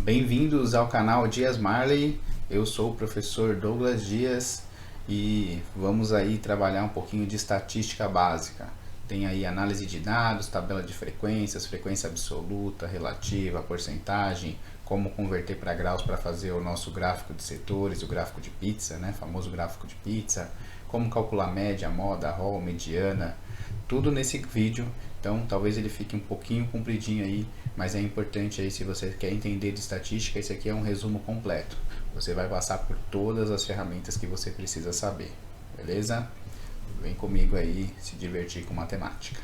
Bem-vindos ao canal Dias Marley. Eu sou o professor Douglas Dias e vamos aí trabalhar um pouquinho de estatística básica. Tem aí análise de dados, tabela de frequências, frequência absoluta, relativa, porcentagem, como converter para graus para fazer o nosso gráfico de setores, o gráfico de pizza, né? Famoso gráfico de pizza, como calcular média, moda, ROL, mediana, tudo nesse vídeo. Então talvez ele fique um pouquinho compridinho aí, mas é importante aí, se você quer entender de estatística, esse aqui é um resumo completo. Você vai passar por todas as ferramentas que você precisa saber, beleza? Vem comigo aí se divertir com matemática.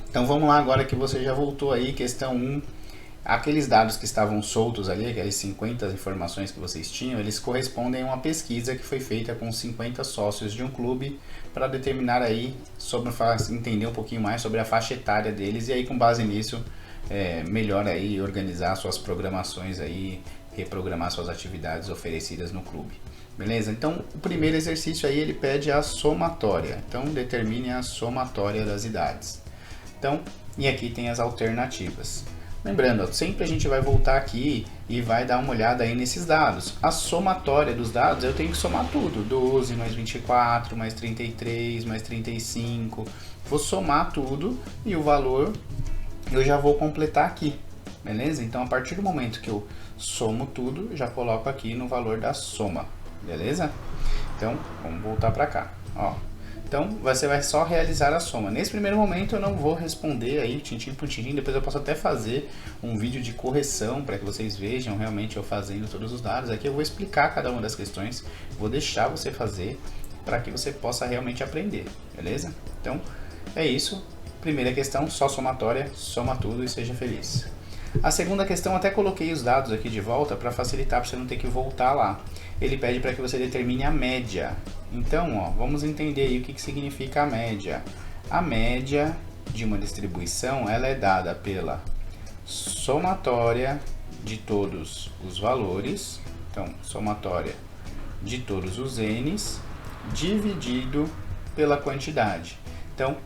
Então vamos lá, agora que você já voltou aí, questão 1. Aqueles dados que estavam soltos ali, aquelas 50 informações que vocês tinham, eles correspondem a uma pesquisa que foi feita com 50 sócios de um clube para determinar aí, entender um pouquinho mais sobre a faixa etária deles e aí com base nisso, melhor aí organizar suas programações aí, reprogramar suas atividades oferecidas no clube. Beleza? Então, o primeiro exercício aí, ele pede a somatória. Então, determine a somatória das idades. Então, e aqui tem as alternativas. Lembrando, sempre a gente vai voltar aqui e vai dar uma olhada aí nesses dados. A somatória dos dados, eu tenho que somar tudo. 12 mais 24, mais 33, mais 35. Vou somar tudo e o valor eu já vou completar aqui. Beleza? Então, a partir do momento que eu somo tudo, já coloco aqui no valor da soma. Beleza? Então, vamos voltar para cá. Ó. Então, você vai só realizar a soma. Nesse primeiro momento eu não vou responder aí tintim por tintim, depois eu posso até fazer um vídeo de correção para que vocês vejam realmente eu fazendo todos os dados. Aqui eu vou explicar cada uma das questões, vou deixar você fazer para que você possa realmente aprender, beleza? Então, é isso. Primeira questão, só somatória, soma tudo e seja feliz. A segunda questão, até coloquei os dados aqui de volta para facilitar, para você não ter que voltar lá. Ele pede para que você determine a média. Então, ó, vamos entender aí o que significa a média. A média de uma distribuição, ela é dada pela somatória de todos os valores, então, somatória de todos os n's, dividido pela quantidade. Então,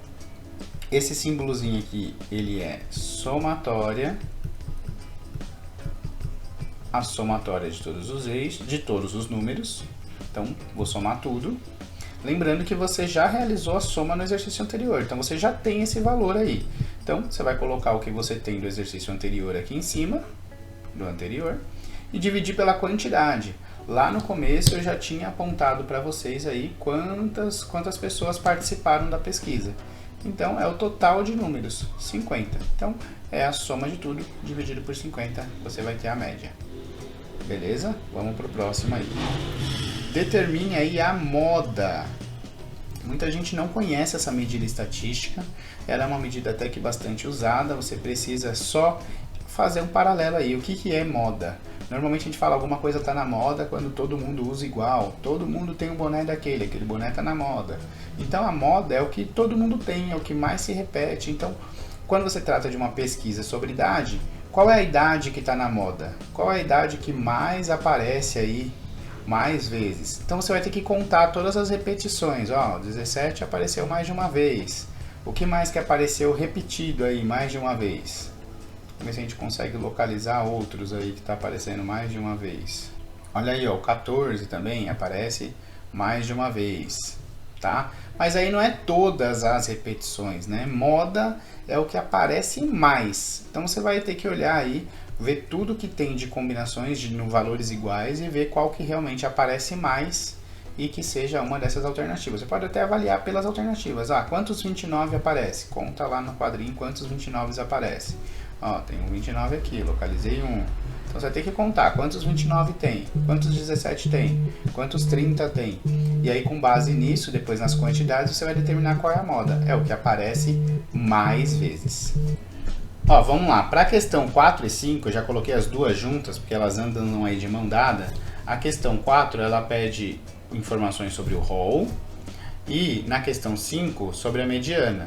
esse símbolozinho aqui, ele é somatória, a somatória de todos os eixos, de todos os números. Então, vou somar tudo. Lembrando que você já realizou a soma no exercício anterior, então você já tem esse valor aí. Então, você vai colocar o que você tem do exercício anterior aqui em cima, do anterior, e dividir pela quantidade. Lá no começo eu já tinha apontado para vocês aí quantas pessoas participaram da pesquisa. Então, é o total de números, 50. Então, é a soma de tudo dividido por 50, você vai ter a média. Beleza? Vamos para o próximo aí. Determine aí a moda. Muita gente não conhece essa medida estatística. Ela é uma medida até que bastante usada. Você precisa só fazer um paralelo aí. O que é moda? Normalmente a gente fala alguma coisa está na moda quando todo mundo usa igual. Todo mundo tem um boné daquele, aquele boné está na moda. Então a moda é o que todo mundo tem, é o que mais se repete. Então, quando você trata de uma pesquisa sobre idade, qual é a idade que está na moda? Qual é a idade que mais aparece aí mais vezes? Então você vai ter que contar todas as repetições. Ó, 17 apareceu mais de uma vez. O que mais que apareceu repetido aí mais de uma vez? Vamos ver se a gente consegue localizar outros aí que está aparecendo mais de uma vez. Olha aí, ó, o 14 também aparece mais de uma vez, tá? Mas aí não é todas as repetições, né? Moda é o que aparece mais. Então você vai ter que olhar aí, ver tudo que tem de combinações de valores iguais e ver qual que realmente aparece mais e que seja uma dessas alternativas. Você pode até avaliar pelas alternativas. Ah, quantos 29 aparece? Conta lá no quadrinho quantos 29 aparece. Ó, tem um 29 aqui, localizei um. Então você vai ter que contar quantos 29 tem, quantos 17 tem, quantos 30 tem. E aí com base nisso, depois nas quantidades, você vai determinar qual é a moda. É o que aparece mais vezes. Ó, vamos lá. Para a questão 4 e 5, eu já coloquei as duas juntas, porque elas andam aí de mão dada. A questão 4, ela pede informações sobre o ROL. E na questão 5, sobre a mediana.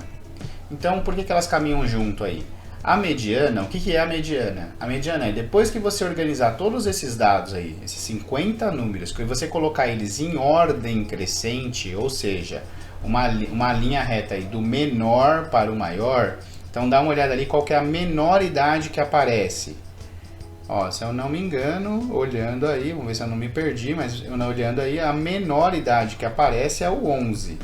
Então, por que elas caminham junto aí? A mediana, o que é a mediana? A mediana é depois que você organizar todos esses dados aí, esses 50 números, que você colocar eles em ordem crescente, ou seja, uma linha reta aí do menor para o maior. Então dá uma olhada ali qual que é a menor idade que aparece. Ó, se eu não me engano, olhando aí, vamos ver se eu não me perdi, mas olhando aí, a menor idade que aparece é o 11.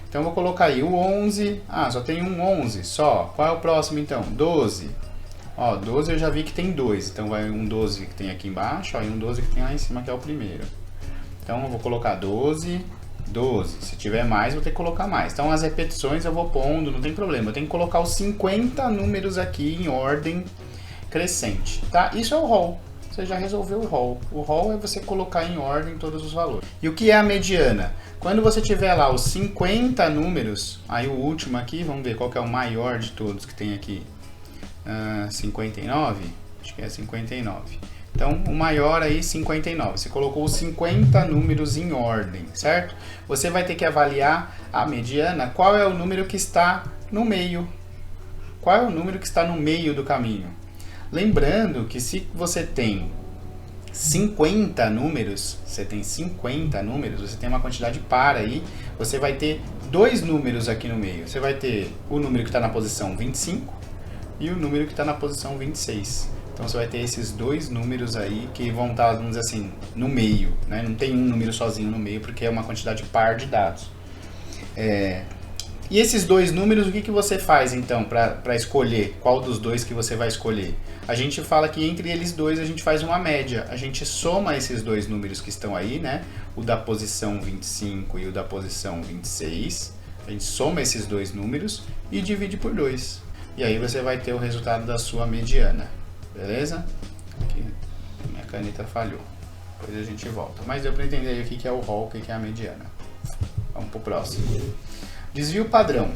Então eu vou colocar aí o 11, só tem um 11 só. Qual é o próximo então? 12. Ó, 12 eu já vi que tem 2, então vai um 12 que tem aqui embaixo, ó, e um 12 que tem lá em cima que é o primeiro. Então eu vou colocar 12, 12. Se tiver mais, vou ter que colocar mais. Então as repetições eu vou pondo, não tem problema. Eu tenho que colocar os 50 números aqui em ordem crescente, tá? Isso é o rol. Você já resolveu o rol. O rol é você colocar em ordem todos os valores. E o que é a mediana? Quando você tiver lá os 50 números, aí o último aqui, vamos ver qual que é o maior de todos que tem aqui. 59? Acho que é 59. Então, o maior aí, 59. Você colocou os 50 números em ordem, certo? Você vai ter que avaliar a mediana, qual é o número que está no meio. Qual é o número que está no meio do caminho? Lembrando que se você tem 50 números, você tem uma quantidade par aí, você vai ter dois números aqui no meio. Você vai ter o número que está na posição 25 e o número que está na posição 26. Então você vai ter esses dois números aí que vão estar, vamos dizer assim, no meio, né? Não tem um número sozinho no meio porque é uma quantidade par de dados. E esses dois números, o que você faz então para escolher qual dos dois que você vai escolher? A gente fala que entre eles dois a gente faz uma média. A gente soma esses dois números que estão aí, né? O da posição 25 e o da posição 26. A gente soma esses dois números e divide por 2. E aí você vai ter o resultado da sua mediana. Beleza? Aqui minha caneta falhou. Depois a gente volta. Mas deu para entender aí o que é o rol, o que é a mediana. Vamos pro próximo. Desvio padrão.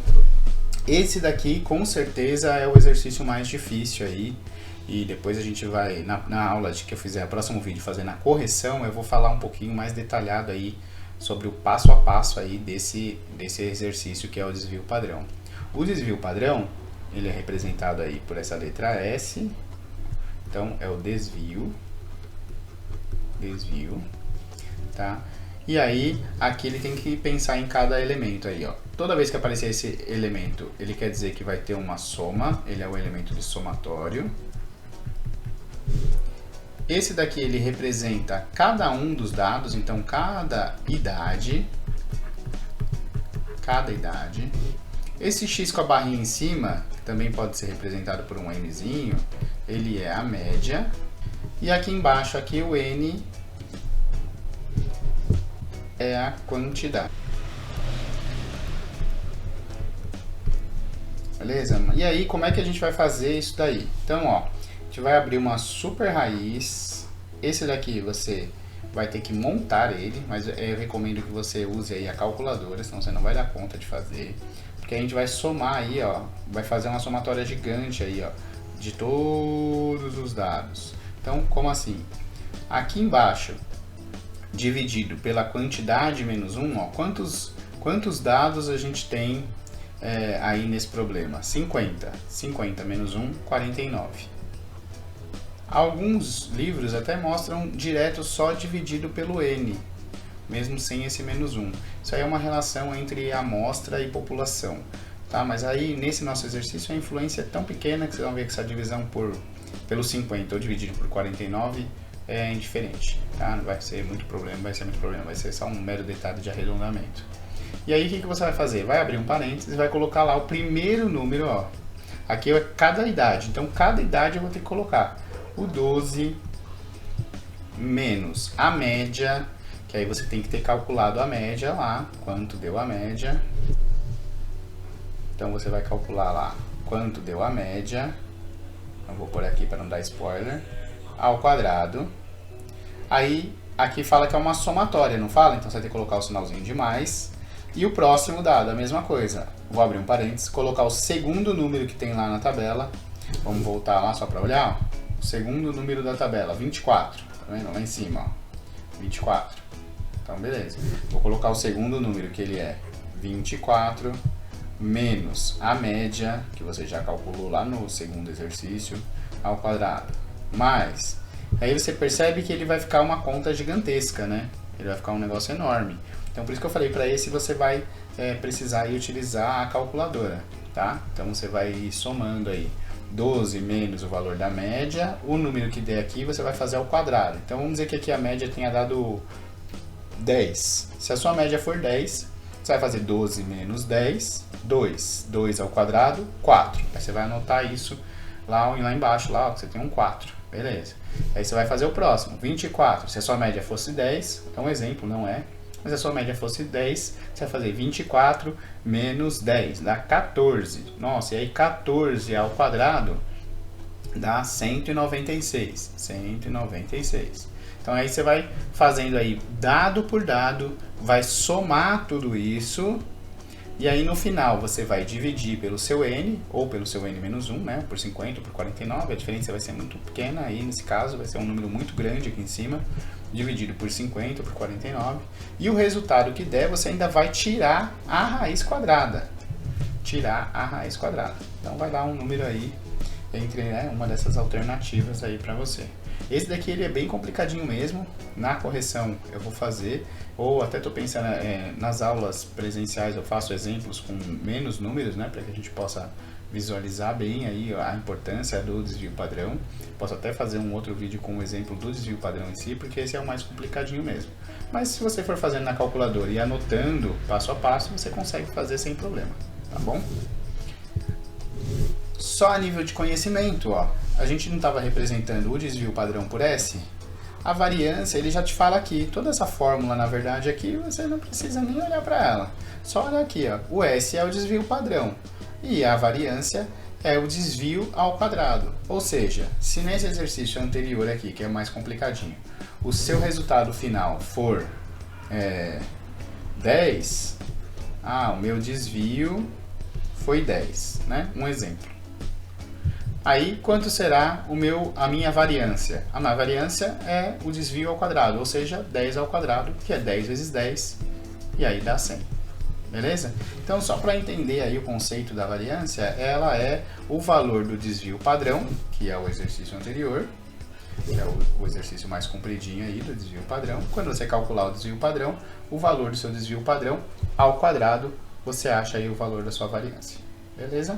Esse daqui com certeza é o exercício mais difícil aí. E depois a gente vai, na aula que eu fizer, o próximo vídeo, fazer na correção, eu vou falar um pouquinho mais detalhado aí sobre o passo a passo aí desse exercício que é o desvio padrão. O desvio padrão, ele é representado aí por essa letra S. Então é o desvio, tá? E aí, aqui ele tem que pensar em cada elemento aí, ó. Toda vez que aparecer esse elemento, ele quer dizer que vai ter uma soma, ele é o elemento de somatório. Esse daqui, ele representa cada um dos dados, então cada idade. Esse X com a barrinha em cima, que também pode ser representado por um Nzinho, ele é a média. E aqui embaixo, aqui o N é a quantidade. Beleza? E aí, como é que a gente vai fazer isso daí? Então, ó, a gente vai abrir uma super raiz. Esse daqui você vai ter que montar ele, mas eu recomendo que você use aí a calculadora, senão você não vai dar conta de fazer. Porque a gente vai somar aí, ó, vai fazer uma somatória gigante aí, ó, de todos os dados. Então, como assim? Aqui embaixo, dividido pela quantidade menos 1, ó, quantos dados a gente tem aí nesse problema? 50. 50 menos 1, 49. Alguns livros até mostram direto só dividido pelo N, mesmo sem esse menos 1. Isso aí é uma relação entre amostra e população, tá? Mas aí nesse nosso exercício a influência é tão pequena que vocês vão ver que essa divisão pelo 50 ou dividido por 49 é indiferente, tá? Não vai ser muito problema, vai ser só um mero detalhe de arredondamento. E aí o que você vai fazer? Vai abrir um parênteses e vai colocar lá o primeiro número, ó. Aqui é cada idade, então cada idade eu vou ter que colocar o 12 menos a média, que aí você tem que ter calculado a média lá, quanto deu a média. Então você vai calcular lá quanto deu a média, eu vou pôr aqui para não dar spoiler, ao quadrado. Aí aqui fala que é uma somatória, não fala? Então você vai ter que colocar o sinalzinho de mais. E o próximo dado, a mesma coisa. Vou abrir um parênteses, colocar o segundo número que tem lá na tabela. Vamos voltar lá só para olhar, ó. O segundo número da tabela, 24. Tá vendo? Lá em cima, ó. 24. Então, beleza. Vou colocar o segundo número, que ele é 24 menos a média, que você já calculou lá no segundo exercício, ao quadrado, mais... Aí você percebe que ele vai ficar uma conta gigantesca, né? Ele vai ficar um negócio enorme. Então, por isso que eu falei, para esse você vai precisar ir utilizar a calculadora, tá? Então, você vai ir somando aí 12 menos o valor da média, o número que der aqui você vai fazer ao quadrado. Então, vamos dizer que aqui a média tenha dado 10. Se a sua média for 10, você vai fazer 12 menos 10, 2. 2 ao quadrado, 4. Aí você vai anotar isso lá embaixo, lá, ó, que você tem um 4. Beleza. Aí você vai fazer o próximo, 24. Se a sua média fosse 10, é um exemplo, não é? Mas se a sua média fosse 10, você vai fazer 24 menos 10, dá 14. Nossa, e aí 14 ao quadrado dá 196. 196. Então aí você vai fazendo aí dado por dado, vai somar tudo isso. E aí no final você vai dividir pelo seu n, ou pelo seu n-1, né, por 50 ou por 49, a diferença vai ser muito pequena, aí nesse caso vai ser um número muito grande aqui em cima, dividido por 50 ou por 49, e o resultado que der você ainda vai tirar a raiz quadrada. Tirar a raiz quadrada. Então vai dar um número aí, entre uma dessas alternativas aí para você. Esse daqui ele é bem complicadinho mesmo, na correção eu vou fazer, ou até estou pensando nas aulas presenciais eu faço exemplos com menos números, né, para que a gente possa visualizar bem aí a importância do desvio padrão. Posso até fazer um outro vídeo com um exemplo do desvio padrão em si, porque esse é o mais complicadinho mesmo. Mas se você for fazendo na calculadora e anotando passo a passo, você consegue fazer sem problema, tá bom? Só a nível de conhecimento, ó, a gente não estava representando o desvio padrão por S? A variância, ele já te fala aqui, toda essa fórmula, na verdade, aqui você não precisa nem olhar para ela. Só olha aqui, ó, o S é o desvio padrão e a variância é o desvio ao quadrado. Ou seja, se nesse exercício anterior aqui, que é mais complicadinho, o seu resultado final for 10, o meu desvio foi 10, né? Um exemplo. Aí, quanto será a minha variância? A minha variância é o desvio ao quadrado, ou seja, 10 ao quadrado, que é 10 vezes 10, e aí dá 100. Beleza? Então, só para entender aí o conceito da variância, ela é o valor do desvio padrão, que é o exercício anterior, que é o exercício mais compridinho aí do desvio padrão. Quando você calcular o desvio padrão, o valor do seu desvio padrão ao quadrado, você acha aí o valor da sua variância. Beleza?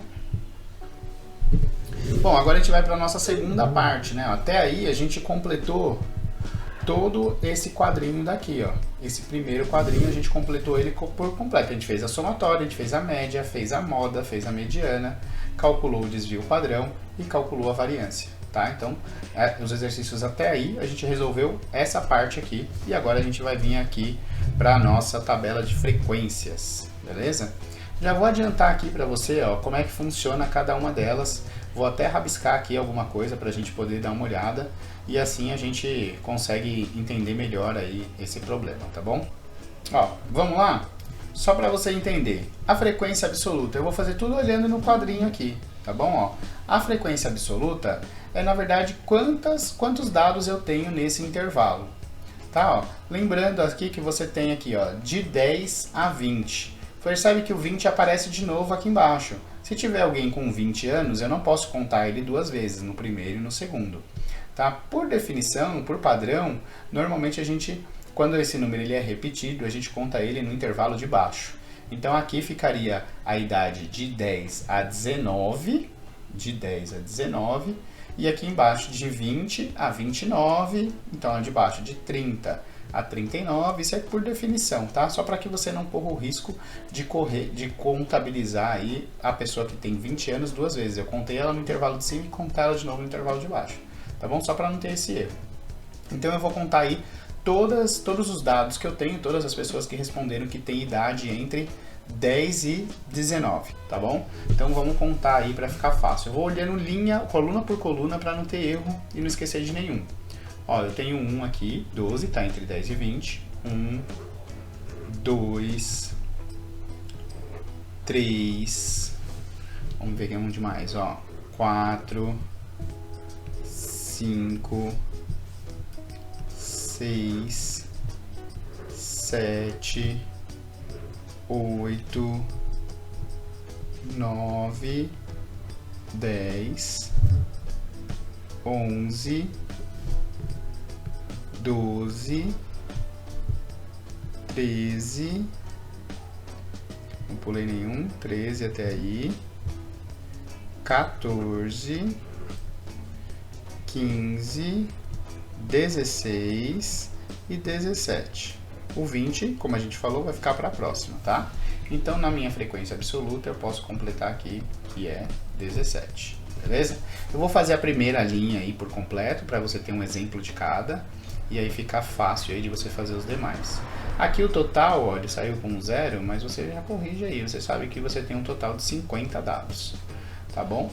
Bom, agora a gente vai para a nossa segunda parte, né? Até aí a gente completou todo esse quadrinho daqui, ó. Esse primeiro quadrinho a gente completou ele por completo. A gente fez a somatória, a gente fez a média, fez a moda, fez a mediana, calculou o desvio padrão e calculou a variância, tá? Então, os exercícios até aí a gente resolveu essa parte aqui e agora a gente vai vir aqui para a nossa tabela de frequências, beleza? Já vou adiantar aqui para você, ó, como é que funciona cada uma delas. Vou até rabiscar aqui alguma coisa para a gente poder dar uma olhada e assim a gente consegue entender melhor aí esse problema, tá bom? Ó, vamos lá? Só para você entender, a frequência absoluta, eu vou fazer tudo olhando no quadrinho aqui, tá bom? Ó, a frequência absoluta é, na verdade, quantos dados eu tenho nesse intervalo, tá? Ó, lembrando aqui que você tem aqui, ó, de 10 a 20. Percebe que o 20 aparece de novo aqui embaixo. Se tiver alguém com 20 anos, eu não posso contar ele duas vezes, no primeiro e no segundo. Tá? Por definição, por padrão, normalmente a gente, quando esse número ele é repetido, a gente conta ele no intervalo de baixo. Então aqui ficaria a idade de 10 a 19, e aqui embaixo de 20 a 29, então de baixo de 30 a 39, isso é por definição, tá? Só para que você não corra o risco de contabilizar aí a pessoa que tem 20 anos duas vezes. Eu contei ela no intervalo de cima e contei ela de novo no intervalo de baixo, tá bom? Só para não ter esse erro. Então eu vou contar aí todos os dados que eu tenho, todas as pessoas que responderam que têm idade entre 10 e 19, tá bom? Então vamos contar aí para ficar fácil. Eu vou olhando coluna por coluna para não ter erro e não esquecer de nenhum. Ó, eu tenho 1 aqui, 12, tá entre 10 e 20. 1, 2, 3, vamos ver um de mais, ó. 4, 5, 6, 7, 8, 9, 10, 11, 12, 13, não pulei nenhum, 13 até aí, 14, 15, 16 e 17. O 20, como a gente falou, vai ficar para a próxima, tá? Então, na minha frequência absoluta, eu posso completar aqui, que é 17, beleza? Eu vou fazer a primeira linha aí por completo, para você ter um exemplo de cada, e aí ficar fácil aí de você fazer os demais. Aqui o total, ó, ele saiu com 0, mas você já corrige aí, você sabe que você tem um total de 50 dados, tá bom?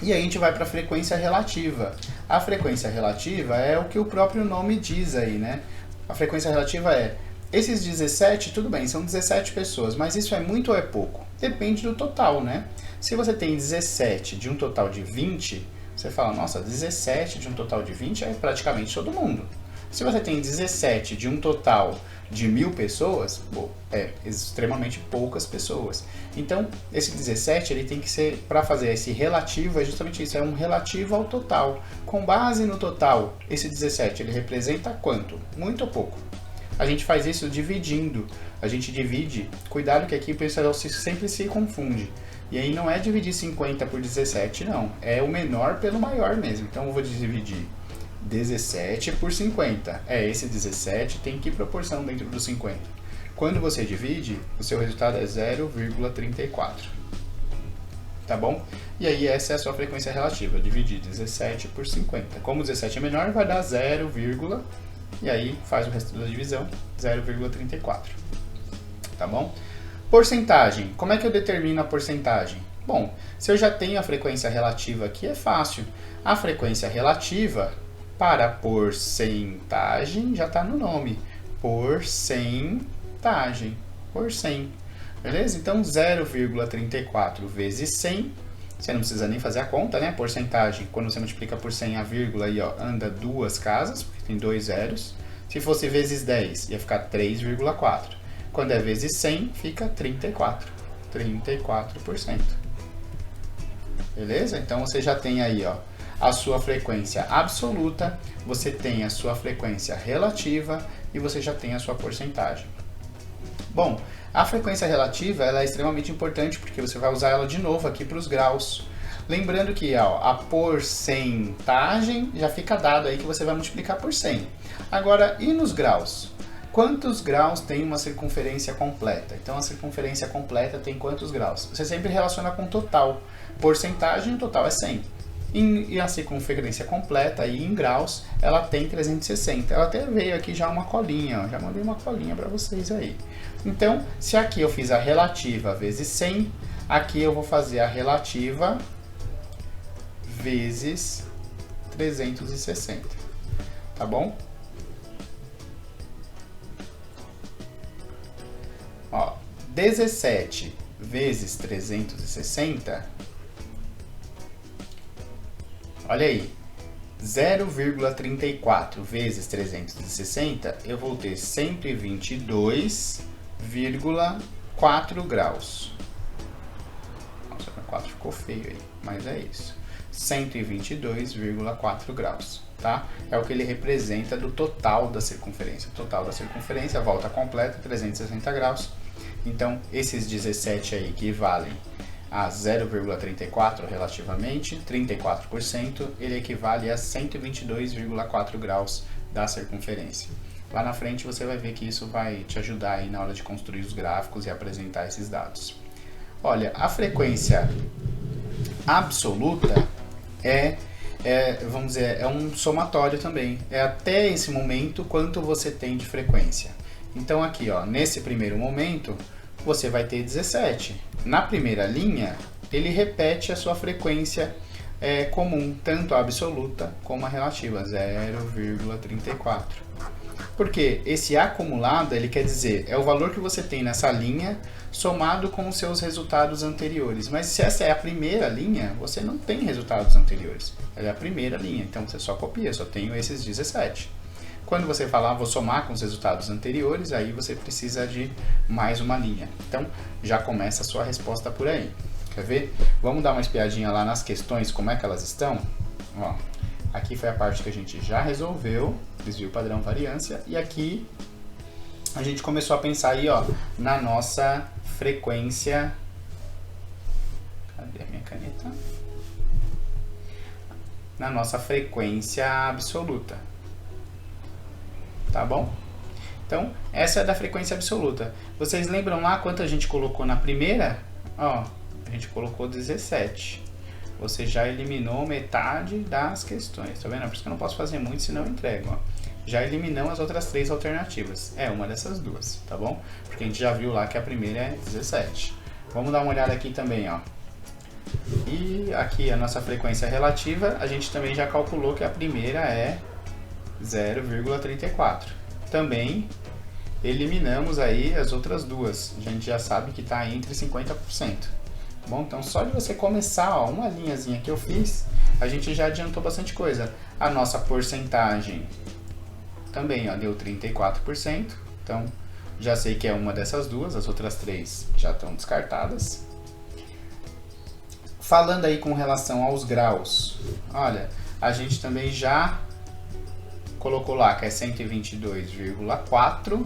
E aí a gente vai para a frequência relativa. A frequência relativa é o que o próprio nome diz aí, né? A frequência relativa é, esses 17, tudo bem, são 17 pessoas, mas isso é muito ou é pouco? Depende do total, né? Se você tem 17 de um total de 20, você fala, nossa, 17 de um total de 20 é praticamente todo mundo. Se você tem 17 de um total de 1000 pessoas, bom, é extremamente poucas pessoas. Então, esse 17 ele tem que ser, para fazer esse relativo, é justamente isso, é um relativo ao total. Com base no total, esse 17 ele representa quanto? Muito ou pouco? A gente faz isso dividindo. A gente divide, cuidado que aqui o pessoal sempre se confunde. E aí não é dividir 50 por 17, não. É o menor pelo maior mesmo. Então eu vou dividir 17 por 50. Esse 17 tem que proporção dentro dos 50. Quando você divide, o seu resultado é 0,34. Tá bom? E aí essa é a sua frequência relativa, dividir 17 por 50. Como 17 é menor, vai dar 0, e aí faz o resto da divisão, 0,34. Tá bom? Porcentagem. Como é que eu determino a porcentagem? Bom, se eu já tenho a frequência relativa aqui, é fácil. A frequência relativa para porcentagem já está no nome. Porcentagem. Por 100. Beleza? Então, 0,34 vezes 100. Você não precisa nem fazer a conta, né? Porcentagem, quando você multiplica por 100, a vírgula aí, ó, anda 2 casas, porque tem 2 zeros. Se fosse vezes 10, ia ficar 3,4. Quando é vezes 100, fica 34. 34%. Beleza? Então, você já tem aí, ó, a sua frequência absoluta, você tem a sua frequência relativa e você já tem a sua porcentagem. Bom, a frequência relativa ela é extremamente importante porque você vai usar ela de novo aqui para os graus. Lembrando que ó, a porcentagem já fica dado aí que você vai multiplicar por 100. Agora, e nos graus? Quantos graus tem uma circunferência completa? Então, a circunferência completa tem quantos graus? Você sempre relaciona com total. Porcentagem, o total é 100. E a circunferência completa, aí em graus, ela tem 360. Ela até veio aqui já uma colinha, ó. Já mandei uma colinha para vocês aí. Então, se aqui eu fiz a relativa vezes 100, aqui eu vou fazer a relativa vezes 360. Tá bom? Ó, 17 vezes 360, olha aí, 0,34 vezes 360, eu vou ter 122,4 graus. Nossa, 4 ficou feio aí, mas é isso. 122,4 graus, tá? É o que ele representa do total da circunferência. O total da circunferência, a volta completa, 360 graus. Então, esses 17 aí que valem a 0,34 relativamente, 34%, ele equivale a 122,4 graus da circunferência. Lá na frente você vai ver que isso vai te ajudar aí na hora de construir os gráficos e apresentar esses dados. Olha, a frequência absoluta vamos dizer, é um somatório também. É até esse momento quanto você tem de frequência. Então aqui, ó, nesse primeiro momento, você vai ter 17. Na primeira linha, ele repete a sua frequência comum, tanto a absoluta como a relativa, 0,34. Porque esse acumulado, ele quer dizer, é o valor que você tem nessa linha somado com os seus resultados anteriores. Mas se essa é a primeira linha, você não tem resultados anteriores. Ela é a primeira linha, então você só copia, só tenho esses 17. Quando você falar, vou somar com os resultados anteriores, aí você precisa de mais uma linha. Então, já começa a sua resposta por aí. Quer ver? Vamos dar uma espiadinha lá nas questões, como é que elas estão? Ó, aqui foi a parte que a gente já resolveu, desvio padrão variância, e aqui a gente começou a pensar aí, ó, na nossa frequência. Cadê a minha caneta? Na nossa frequência absoluta. Tá bom? Então, essa é da frequência absoluta. Vocês lembram lá quanto a gente colocou na primeira? Ó, a gente colocou 17. Você já eliminou metade das questões, tá vendo? Por isso que eu não posso fazer muito, senão eu entrego, ó. Já eliminamos as outras 3 alternativas. É uma dessas duas, tá bom? Porque a gente já viu lá que a primeira é 17. Vamos dar uma olhada aqui também, ó. E aqui a nossa frequência relativa, a gente também já calculou que a primeira é 0,34. Também eliminamos aí as outras duas. A gente já sabe que está entre 50%. Bom, então só de você começar, ó, uma linhazinha que eu fiz, a gente já adiantou bastante coisa. A nossa porcentagem também, ó, deu 34%. Então já sei que é uma dessas duas, as outras 3 já estão descartadas. Falando aí com relação aos graus, olha, a gente também já colocou lá que é 122,4.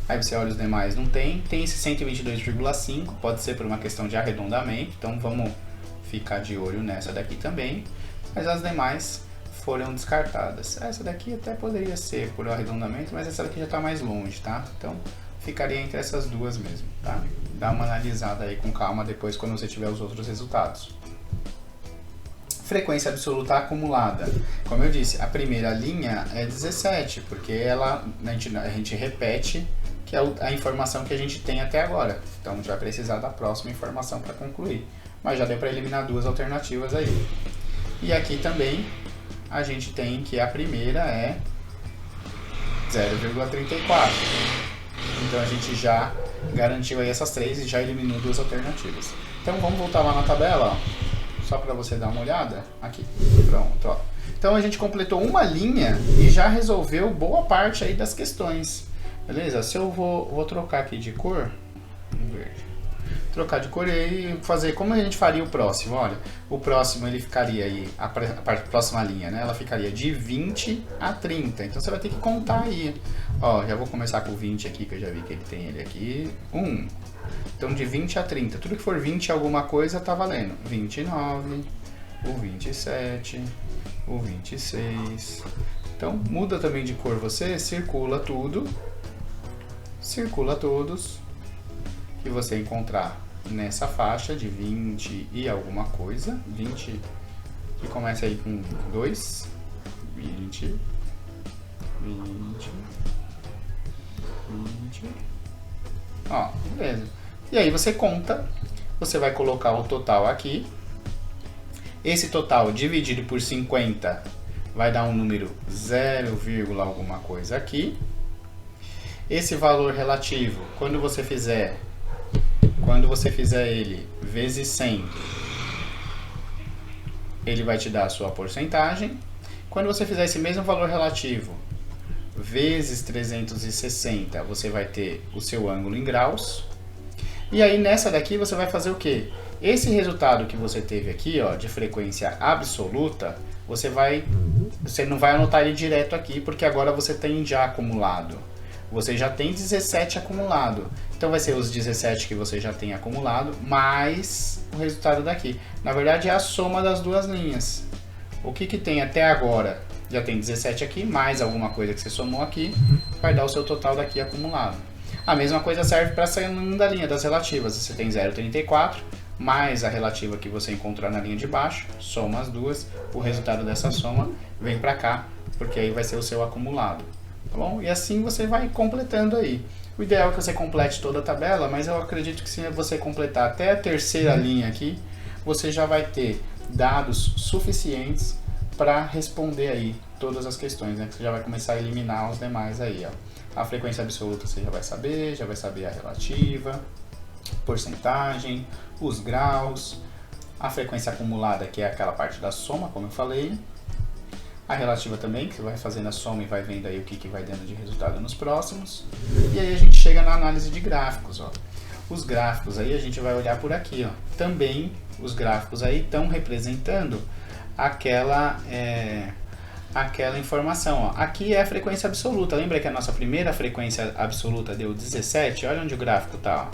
Aí você olha os demais, não tem. Tem esse 122,5, pode ser por uma questão de arredondamento, então vamos ficar de olho nessa daqui também. Mas as demais foram descartadas. Essa daqui até poderia ser por arredondamento, mas essa daqui já está mais longe, tá? Então ficaria entre essas duas mesmo, tá? Dá uma analisada aí com calma depois quando você tiver os outros resultados. Frequência absoluta acumulada. Como eu disse, a primeira linha é 17, porque a gente repete que é a informação que a gente tem até agora. Então a gente vai precisar da próxima informação para concluir. Mas já deu para eliminar 2 alternativas aí. E aqui também a gente tem que a primeira é 0,34. Então a gente já garantiu aí essas 3 e já eliminou 2 alternativas. Então vamos voltar lá na tabela, ó. Só para você dar uma olhada, aqui, pronto, ó. Então a gente completou uma linha e já resolveu boa parte aí das questões, beleza? Se eu vou trocar aqui de cor, verde, trocar de cor e fazer como a gente faria o próximo, olha, o próximo ele ficaria aí, a próxima linha, né, ela ficaria de 20 a 30, então você vai ter que contar aí, ó, já vou começar com o 20 aqui, que eu já vi que ele tem ele aqui, 1. Então de 20 a 30, tudo que for 20 alguma coisa tá valendo. 29, o 27, o 26. Então muda também de cor você, circula tudo, circula todos que você encontrar nessa faixa de 20 e alguma coisa. 20 que começa aí com 2, 20, 20, 20. Ó, beleza. E aí você conta, você vai colocar o total aqui. Esse total dividido por 50 vai dar um número 0, alguma coisa aqui. Esse valor relativo, quando você fizer ele vezes 100, ele vai te dar a sua porcentagem. Quando você fizer esse mesmo valor relativo vezes 360, você vai ter o seu ângulo em graus. E aí nessa daqui você vai fazer o quê? Esse resultado que você teve aqui, ó, de frequência absoluta, você não vai anotar ele direto aqui, porque agora você tem já acumulado. Você já tem 17 acumulado. Então vai ser os 17 que você já tem acumulado, mais o resultado daqui. Na verdade é a soma das duas linhas. O que tem até agora? Já tem 17 aqui, mais alguma coisa que você somou aqui, vai dar o seu total daqui acumulado. A mesma coisa serve para a segunda linha das relativas. Você tem 0,34, mais a relativa que você encontrar na linha de baixo, soma as duas, o resultado dessa soma vem para cá, porque aí vai ser o seu acumulado. Tá bom? E assim você vai completando aí. O ideal é que você complete toda a tabela, mas eu acredito que se você completar até a terceira linha aqui, você já vai ter dados suficientes para responder aí todas as questões, né? Você já vai começar a eliminar os demais aí, ó. A frequência absoluta você já vai saber a relativa, porcentagem, os graus, a frequência acumulada, que é aquela parte da soma, como eu falei, a relativa também, que você vai fazendo a soma e vai vendo aí o que vai dando de resultado nos próximos. E aí a gente chega na análise de gráficos, ó. Os gráficos aí a gente vai olhar por aqui, ó. Também os gráficos aí estão representando aquela informação, ó. Aqui é a frequência absoluta. Lembra que a nossa primeira frequência absoluta deu 17? Olha onde o gráfico está.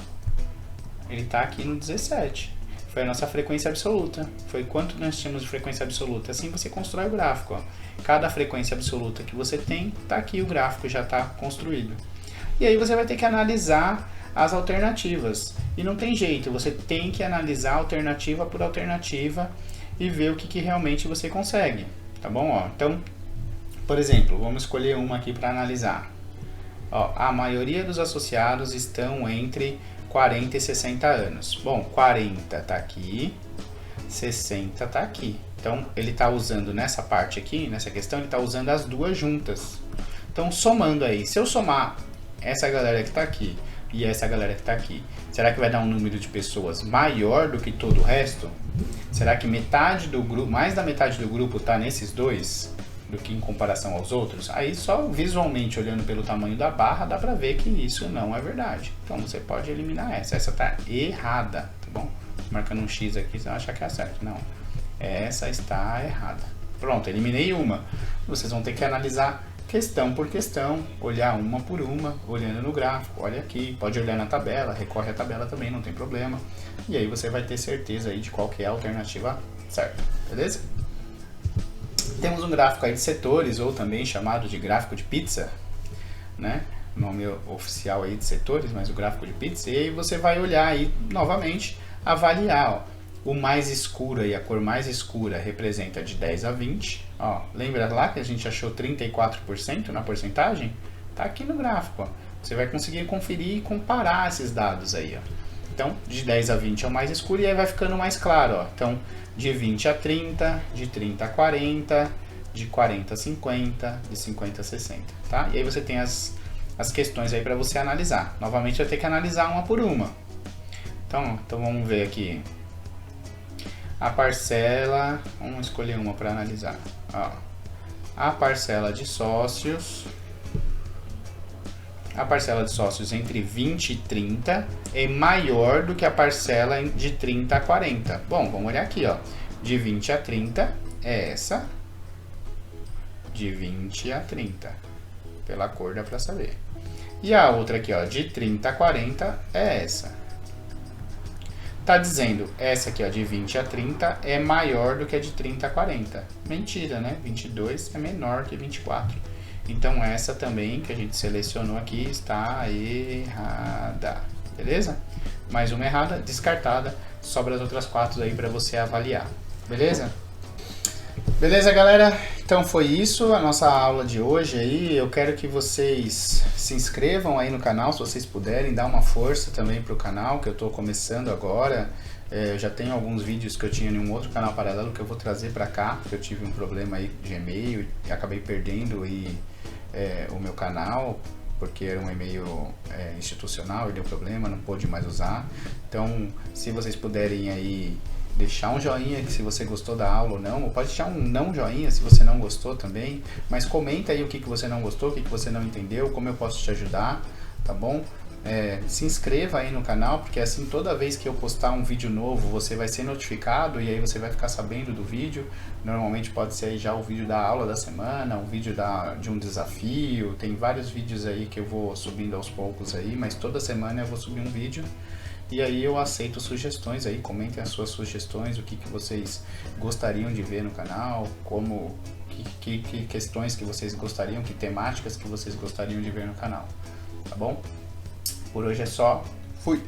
Ele está aqui no 17. Foi a nossa frequência absoluta. Foi quanto nós tínhamos de frequência absoluta. Assim você constrói o gráfico, ó. Cada frequência absoluta que você tem, está aqui o gráfico, já está construído. E aí você vai ter que analisar as alternativas. E não tem jeito, você tem que analisar alternativa por alternativa e ver o que realmente você consegue. Tá bom? Ó, então, por exemplo, vamos escolher uma aqui para analisar. Ó, a maioria dos associados estão entre 40 e 60 anos. Bom, 40 está aqui, 60 está aqui. Então, ele está usando nessa parte aqui, nessa questão, ele está usando as duas juntas. Então, somando aí, se eu somar essa galera que está aqui e essa galera que está aqui, será que vai dar um número de pessoas maior do que todo o resto? Será que metade do grupo, mais da metade do grupo está nesses dois, do que em comparação aos outros? Aí só visualmente, olhando pelo tamanho da barra, dá para ver que isso não é verdade. Então você pode eliminar essa. Essa está errada, tá bom? Marcando um X aqui, você vai achar que é certo. Não, essa está errada. Pronto, eliminei uma. Vocês vão ter que analisar questão por questão, olhar uma por uma, olhando no gráfico, olha aqui, pode olhar na tabela, recorre à tabela também, não tem problema. E aí você vai ter certeza aí de qual que é a alternativa certa, beleza? Temos um gráfico aí de setores, ou também chamado de gráfico de pizza, né? O nome oficial aí de setores, mas o gráfico de pizza. E aí você vai olhar aí, novamente, avaliar, ó. O mais escuro aí, a cor mais escura, representa de 10 a 20. Ó, lembra lá que a gente achou 34% na porcentagem? Tá aqui no gráfico, ó. Você vai conseguir conferir e comparar esses dados aí, ó. Então, de 10 a 20 é o mais escuro e aí vai ficando mais claro, ó. Então, de 20 a 30, de 30 a 40, de 40 a 50, de 50 a 60, tá? E aí você tem as questões aí para você analisar. Novamente, vai ter que analisar uma por uma. Então vamos ver aqui. A parcela, vamos escolher uma para analisar. Ó, a parcela de sócios entre 20 e 30 é maior do que a parcela de 30 a 40. Bom, vamos olhar aqui, ó. De 20 a 30 é essa. De 20 a 30. Pela cor dá para saber. E a outra aqui, ó, de 30 a 40 é essa. Tá dizendo, essa aqui, ó, de 20 a 30 é maior do que a de 30 a 40. Mentira, né? 22 é menor que 24. Então, essa também que a gente selecionou aqui está errada. Beleza? Mais uma errada, descartada. Sobra as outras 4 aí para você avaliar. Beleza? Beleza, galera? Então foi isso a nossa aula de hoje aí. Eu quero que vocês se inscrevam aí no canal, se vocês puderem, dar uma força também pro canal, que eu tô começando agora. Eu já tenho alguns vídeos que eu tinha em um outro canal paralelo que eu vou trazer para cá, porque eu tive um problema aí de e-mail e acabei perdendo aí, o meu canal, porque era um e-mail institucional e deu problema, não pude mais usar. Então, se vocês puderem aí deixar um joinha se você gostou da aula ou não, ou pode deixar um não joinha se você não gostou também, mas comenta aí o que você não gostou, o que você não entendeu, como eu posso te ajudar, tá bom? Se inscreva aí no canal, porque assim toda vez que eu postar um vídeo novo você vai ser notificado e aí você vai ficar sabendo do vídeo. Normalmente pode ser aí já o vídeo da aula da semana, um vídeo de um desafio, tem vários vídeos aí que eu vou subindo aos poucos aí, mas toda semana eu vou subir um vídeo. E aí eu aceito sugestões aí, comentem as suas sugestões, o que vocês gostariam de ver no canal, que questões que vocês gostariam, que temáticas que vocês gostariam de ver no canal, tá bom? Por hoje é só, fui!